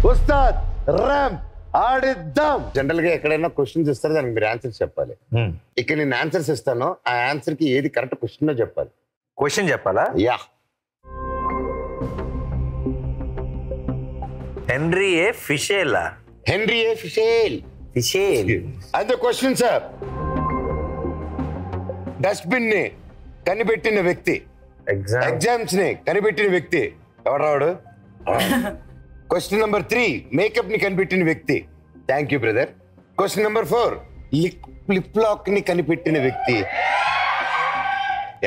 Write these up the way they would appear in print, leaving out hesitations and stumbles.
Ustaad Ram ఆడిద్దాం. General గా ఎక్కడైనా questions ఇస్తారు, దానికి మీరు ఆన్సర్స్ చెప్పాలి. ఇక్కడ నేను ఆన్సర్స్ ఇస్తాను, ఆ ఆన్సర్ కి ఏది కరెక్ట్ క్వశ్చన్ చెప్పాలి. క్వశ్చన్ చెప్పాలా? యా. హెన్రీ ఏ ఫిషేలా? హెన్రీ ఏ ఫిషేల్. ఫిషేల్. అంతే క్వశ్చన్ సార్. డస్ట్బిన్ ని కనిపెట్టిన వ్యక్తి, ఎగ్జామ్స్ ని కనిపెట్టిన వ్యక్తి ఎవరాడు? క్వశ్చన్ నెంబర్ 3 మేకప్ ని కనిపెట్టిన వ్యక్తి. Thank you brother. Question number 4 lip lock ని కనిపెట్టిన వ్యక్తి.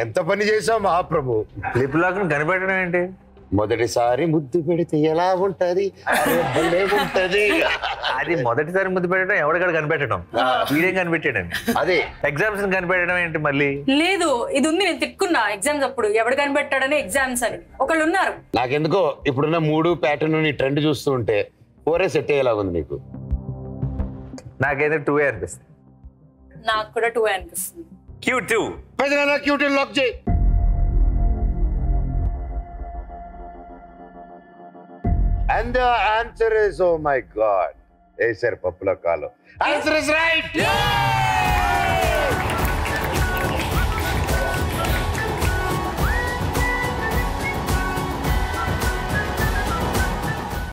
ఎంత పని చేసావు మహాప్రభు. లిప్ లాక్ ని కనిపెట్టడం ఏంటి? మొదటిసారి ముద్దు పెడితే ఎలా ఉంటది, ఉంటది. అది మొదటిసారి ముద్దు పెట్టడం, ఎవరికాడ కనిపెట్టడం, వీడేం కనిపెట్టాడండి. అదే ఎగ్జామ్స్ కనిపెట్టడం ఏంటి మళ్ళీ? లేదు, ఇది ఉంది, నేను తిట్టుకున్నా ఎగ్జామ్స్ అప్పుడు. ఎవడు కనిపెట్టాడని ఎగ్జామ్స్ అని ఒకళ్ళు ఉన్నారు. నాకెందుకో ఇప్పుడున్న 3 ప్యాటర్న్ ని ట్రెండ్ చూస్తూ ఉంటే 4 సెట్ అయ్యేలాగా ఉంది నీకు. నాకైతే 2 అనిపిస్తుంది. నాకు కూడా 2 అనిపిస్తుంది. Q2. పెద్దనా Q2 లాక్ చేయి. And the answer is, oh my God, Acer Papula Kalo. Answer is right!